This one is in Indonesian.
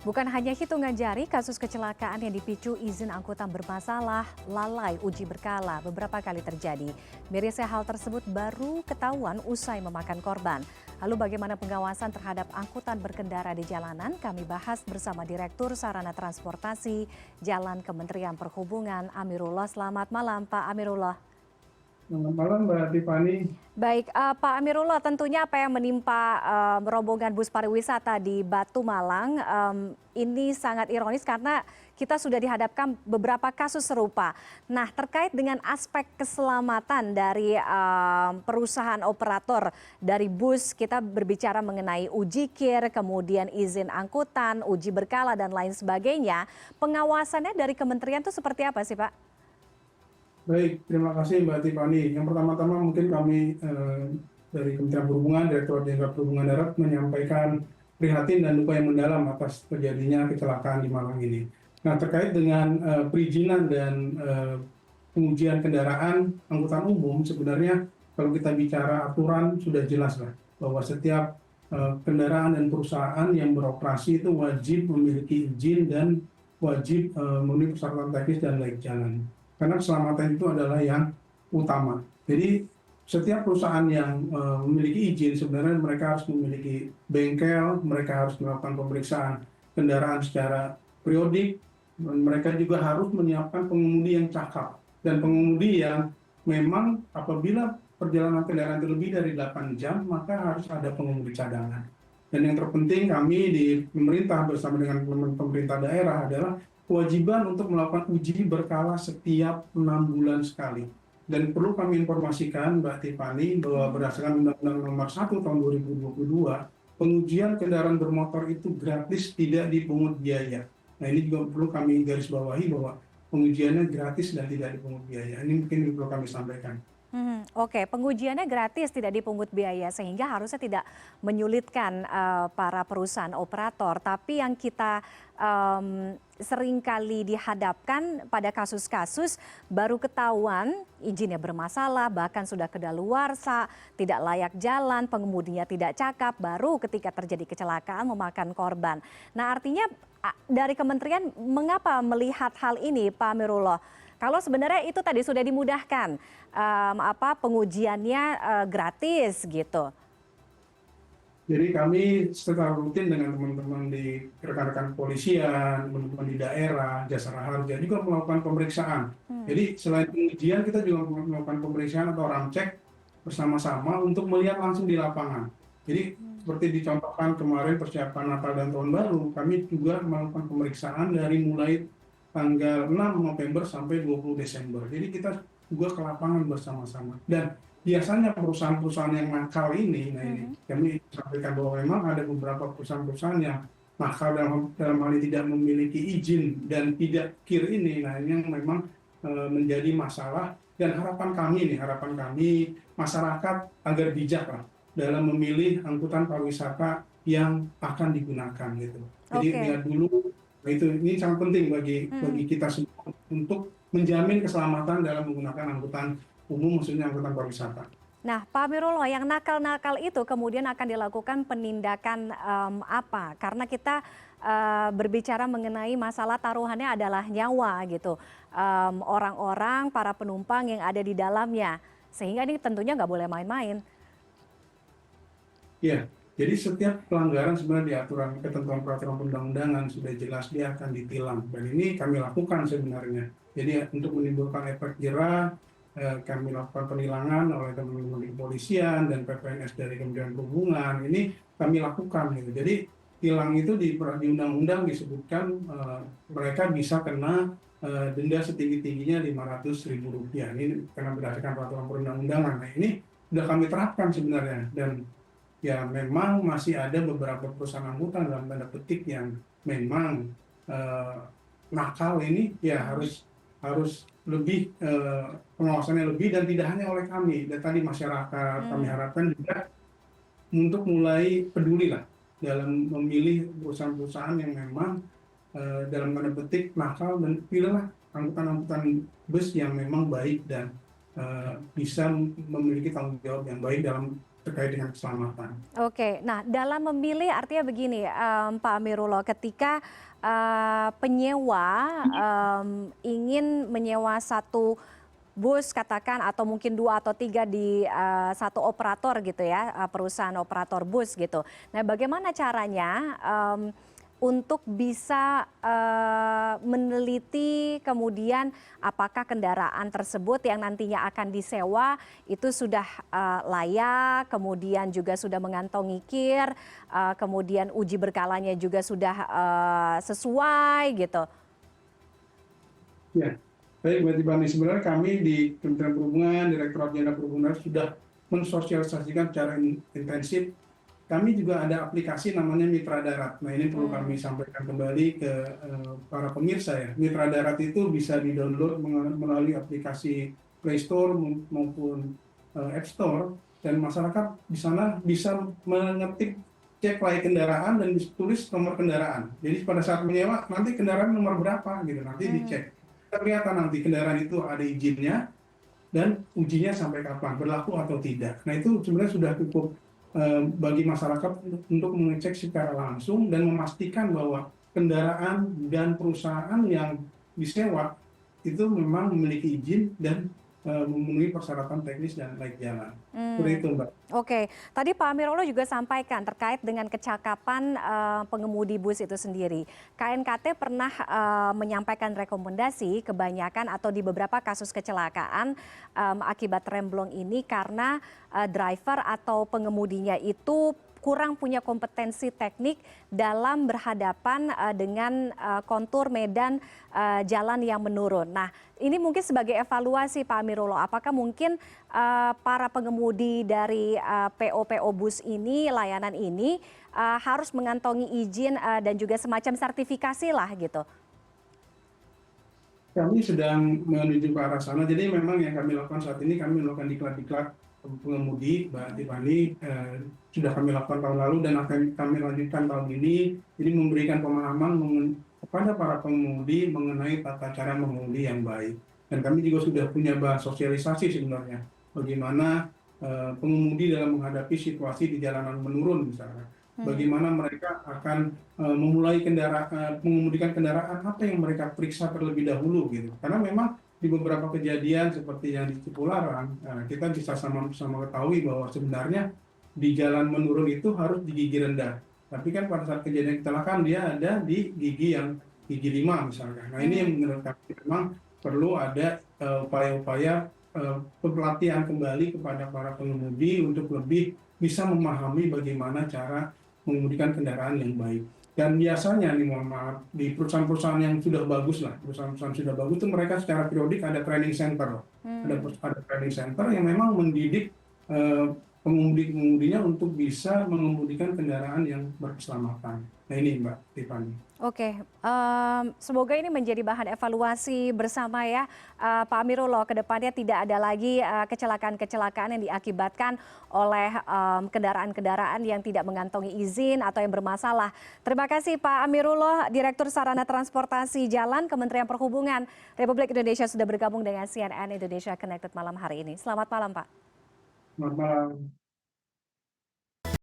Bukan hanya hitungan jari, kasus kecelakaan yang dipicu izin angkutan bermasalah, lalai uji berkala beberapa kali terjadi. Mirisnya hal tersebut baru ketahuan usai memakan korban. Lalu bagaimana pengawasan terhadap angkutan berkendara di jalanan? Kami bahas bersama Direktur Sarana Transportasi Jalan Kementerian Perhubungan, Amirullah. Selamat malam, Pak Amirullah. Selamat malam Mbak Tiffany. Baik, Pak Amirullah, tentunya apa yang menimpa rombongan bus pariwisata di Batu Malang ini sangat ironis karena kita sudah dihadapkan beberapa kasus serupa. Nah, terkait dengan aspek keselamatan dari perusahaan operator dari bus, kita berbicara mengenai uji kir, kemudian izin angkutan, uji berkala, dan lain sebagainya. Pengawasannya dari kementerian itu seperti apa sih, Pak? Baik, terima kasih Mbak Tiffany. Yang pertama-tama mungkin kami dari Kementerian Perhubungan, Direktorat Jenderal Perhubungan Darat menyampaikan prihatin dan duka yang mendalam atas terjadinya kecelakaan di Malang ini. Nah, terkait dengan perizinan dan pengujian kendaraan angkutan umum, sebenarnya kalau kita bicara aturan sudah jelas lah bahwa setiap kendaraan dan perusahaan yang beroperasi itu wajib memiliki izin dan wajib memenuhi persyaratan teknis dan layak jalan. Karena keselamatan itu adalah yang utama. Jadi setiap perusahaan yang memiliki izin sebenarnya mereka harus memiliki bengkel, mereka harus melakukan pemeriksaan kendaraan secara periodik, dan mereka juga harus menyiapkan pengemudi yang cakap dan pengemudi yang memang apabila perjalanan kendaraan itu lebih dari 8 jam maka harus ada pengemudi cadangan. Dan yang terpenting kami di pemerintah bersama dengan pemerintah daerah adalah kewajiban untuk melakukan uji berkala setiap 6 bulan sekali. Dan perlu kami informasikan Mbak Tiffany bahwa berdasarkan Undang-Undang Nomor 1 Tahun 2022, pengujian kendaraan bermotor itu gratis, tidak dipungut biaya. Nah, ini juga perlu kami garis bawahi bahwa pengujiannya gratis dan tidak dipungut biaya. Ini mungkin perlu kami sampaikan. Oke, pengujiannya gratis, tidak dipungut biaya, sehingga harusnya tidak menyulitkan para perusahaan operator. Tapi yang kita seringkali dihadapkan pada kasus-kasus baru ketahuan izinnya bermasalah, bahkan sudah kedaluarsa, tidak layak jalan, pengemudinya tidak cakap, baru ketika terjadi kecelakaan memakan korban. Nah, artinya dari kementerian mengapa melihat hal ini, Pak Amirullah? Kalau sebenarnya itu tadi sudah dimudahkan, pengujiannya gratis gitu. Jadi kami secara rutin dengan teman-teman di rekan-rekan kepolisian, teman-teman di daerah, Jasara Harja juga melakukan pemeriksaan. Jadi selain pengujian kita juga melakukan pemeriksaan atau ramcek bersama-sama untuk melihat langsung di lapangan. Jadi seperti dicontohkan kemarin persiapan Natal dan Tahun Baru, kami juga melakukan pemeriksaan dari mulai tanggal 6 November sampai 20 Desember. Jadi kita juga ke lapangan bersama-sama. Dan biasanya perusahaan-perusahaan yang nakal ini, nah ini kami sampaikan bahwa memang ada beberapa perusahaan-perusahaan yang nakal dalam hal ini tidak memiliki izin dan tidak kir ini, nah ini yang memang menjadi masalah. Dan harapan kami masyarakat agar bijak lah dalam memilih angkutan pariwisata yang akan digunakan gitu. Jadi lihat dulu. Nah, ini sangat penting bagi kita semua untuk menjamin keselamatan dalam menggunakan angkutan umum, maksudnya angkutan pariwisata. Nah, Pak Amirullah, yang nakal-nakal itu kemudian akan dilakukan penindakan apa? Karena kita berbicara mengenai masalah taruhannya adalah nyawa gitu. Orang-orang, para penumpang yang ada di dalamnya. Sehingga ini tentunya nggak boleh main-main. Ya, jadi setiap pelanggaran sebenarnya di aturan ketentuan peraturan perundang-undangan sudah jelas dia akan ditilang. Dan ini kami lakukan sebenarnya. Jadi untuk menimbulkan efek jerah, kami lakukan penilangan oleh teman-teman di kepolisian dan PPNS dari Kementerian Perhubungan. Ini kami lakukan gitu. Jadi tilang itu di undang-undang disebutkan mereka bisa kena denda setinggi-tingginya Rp500.000. Ini karena berdasarkan peraturan perundang-undangan. Nah, ini sudah kami terapkan sebenarnya. Dan ya memang masih ada beberapa perusahaan angkutan dalam tanda petik yang memang nakal ini ya harus lebih pengawasannya lebih, dan tidak hanya oleh kami, dan tadi masyarakat kami harapkan juga untuk mulai peduli lah dalam memilih perusahaan-perusahaan yang memang dalam tanda petik nakal, dan pilihlah angkutan-angkutan bus yang memang baik dan bisa memiliki tanggung jawab yang baik dalam terkait dengan keselamatan. Oke, nah dalam memilih artinya begini, Pak Amirullah, ketika penyewa ingin menyewa satu bus katakan atau mungkin 2 atau 3 di satu operator gitu ya, perusahaan operator bus gitu. Nah, bagaimana caranya untuk bisa meneliti kemudian apakah kendaraan tersebut yang nantinya akan disewa itu sudah layak, kemudian juga sudah mengantongi KIR, kemudian uji berkalanya juga sudah sesuai gitu. Ya, baik Mbak Tiffany. Sebenarnya kami di Kementerian Perhubungan, Direktorat Jenderal Perhubungan sudah mensosialisasikan secara intensif. Kami juga ada aplikasi namanya Mitra Darat. Nah, ini perlu kami sampaikan kembali ke para pemirsa ya. Mitra Darat itu bisa di-download melalui aplikasi Play Store maupun App Store, dan masyarakat di sana bisa mengetik cek layak kendaraan dan ditulis nomor kendaraan. Jadi pada saat menyewa nanti kendaraan nomor berapa gitu, nanti dicek. Ternyata nanti kendaraan itu ada izinnya dan ujinya sampai kapan, berlaku atau tidak. Nah, itu sebenarnya sudah cukup bagi masyarakat untuk mengecek secara langsung dan memastikan bahwa kendaraan dan perusahaan yang disewa itu memang memiliki izin dan memenuhi persyaratan teknis dan layak jalan. Seperti itu, Mbak. Oke, tadi Pak Amirullah juga sampaikan terkait dengan kecakapan pengemudi bus itu sendiri. KNKT pernah menyampaikan rekomendasi kebanyakan atau di beberapa kasus kecelakaan akibat remblong ini karena driver atau pengemudinya itu kurang punya kompetensi teknik dalam berhadapan dengan kontur medan jalan yang menurun. Nah, ini mungkin sebagai evaluasi Pak Amirullah, apakah mungkin para pengemudi dari PO bus ini, layanan ini harus mengantongi izin dan juga semacam sertifikasi lah gitu? Kami sedang menuju ke arah sana. Jadi memang yang kami lakukan saat ini, kami melakukan diklat-diklat pengemudi, Mbak Tiffany, sudah kami lakukan tahun lalu dan akan kami lanjutkan tahun ini. Jadi memberikan pemahaman kepada para pengemudi mengenai tata cara mengemudi yang baik. Dan kami juga sudah punya bahan sosialisasi sebenarnya, bagaimana pengemudi dalam menghadapi situasi di jalanan menurun misalnya. Bagaimana mereka akan memulai mengemudikan kendaraan, apa yang mereka periksa terlebih dahulu gitu. Karena memang di beberapa kejadian seperti yang di Cipularang, kita bisa sama-sama ketahui bahwa sebenarnya di jalan menurun itu harus di gigi rendah. Tapi kan pada saat kejadian kecelakaan dia ada di gigi 5 misalkan. Nah, ini yang menurut kami memang perlu ada upaya-upaya pelatihan kembali kepada para pengemudi untuk lebih bisa memahami bagaimana cara mengemudikan kendaraan yang baik. Dan biasanya nih, mohon maaf, di perusahaan-perusahaan yang sudah bagus lah, perusahaan-perusahaan sudah bagus itu mereka secara periodik ada training center. Ada training center yang memang mendidik pengemudi-pengemudinya untuk bisa mengemudikan kendaraan yang berkeselamatan. Nah, ini Mbak Tiffany. Oke, semoga ini menjadi bahan evaluasi bersama ya, Pak Amirullah, ke depannya tidak ada lagi kecelakaan-kecelakaan yang diakibatkan oleh kendaraan-kendaraan yang tidak mengantongi izin atau yang bermasalah. Terima kasih Pak Amirullah, Direktur Sarana Transportasi Jalan Kementerian Perhubungan Republik Indonesia sudah bergabung dengan CNN Indonesia Connected malam hari ini. Selamat malam Pak. Selamat malam.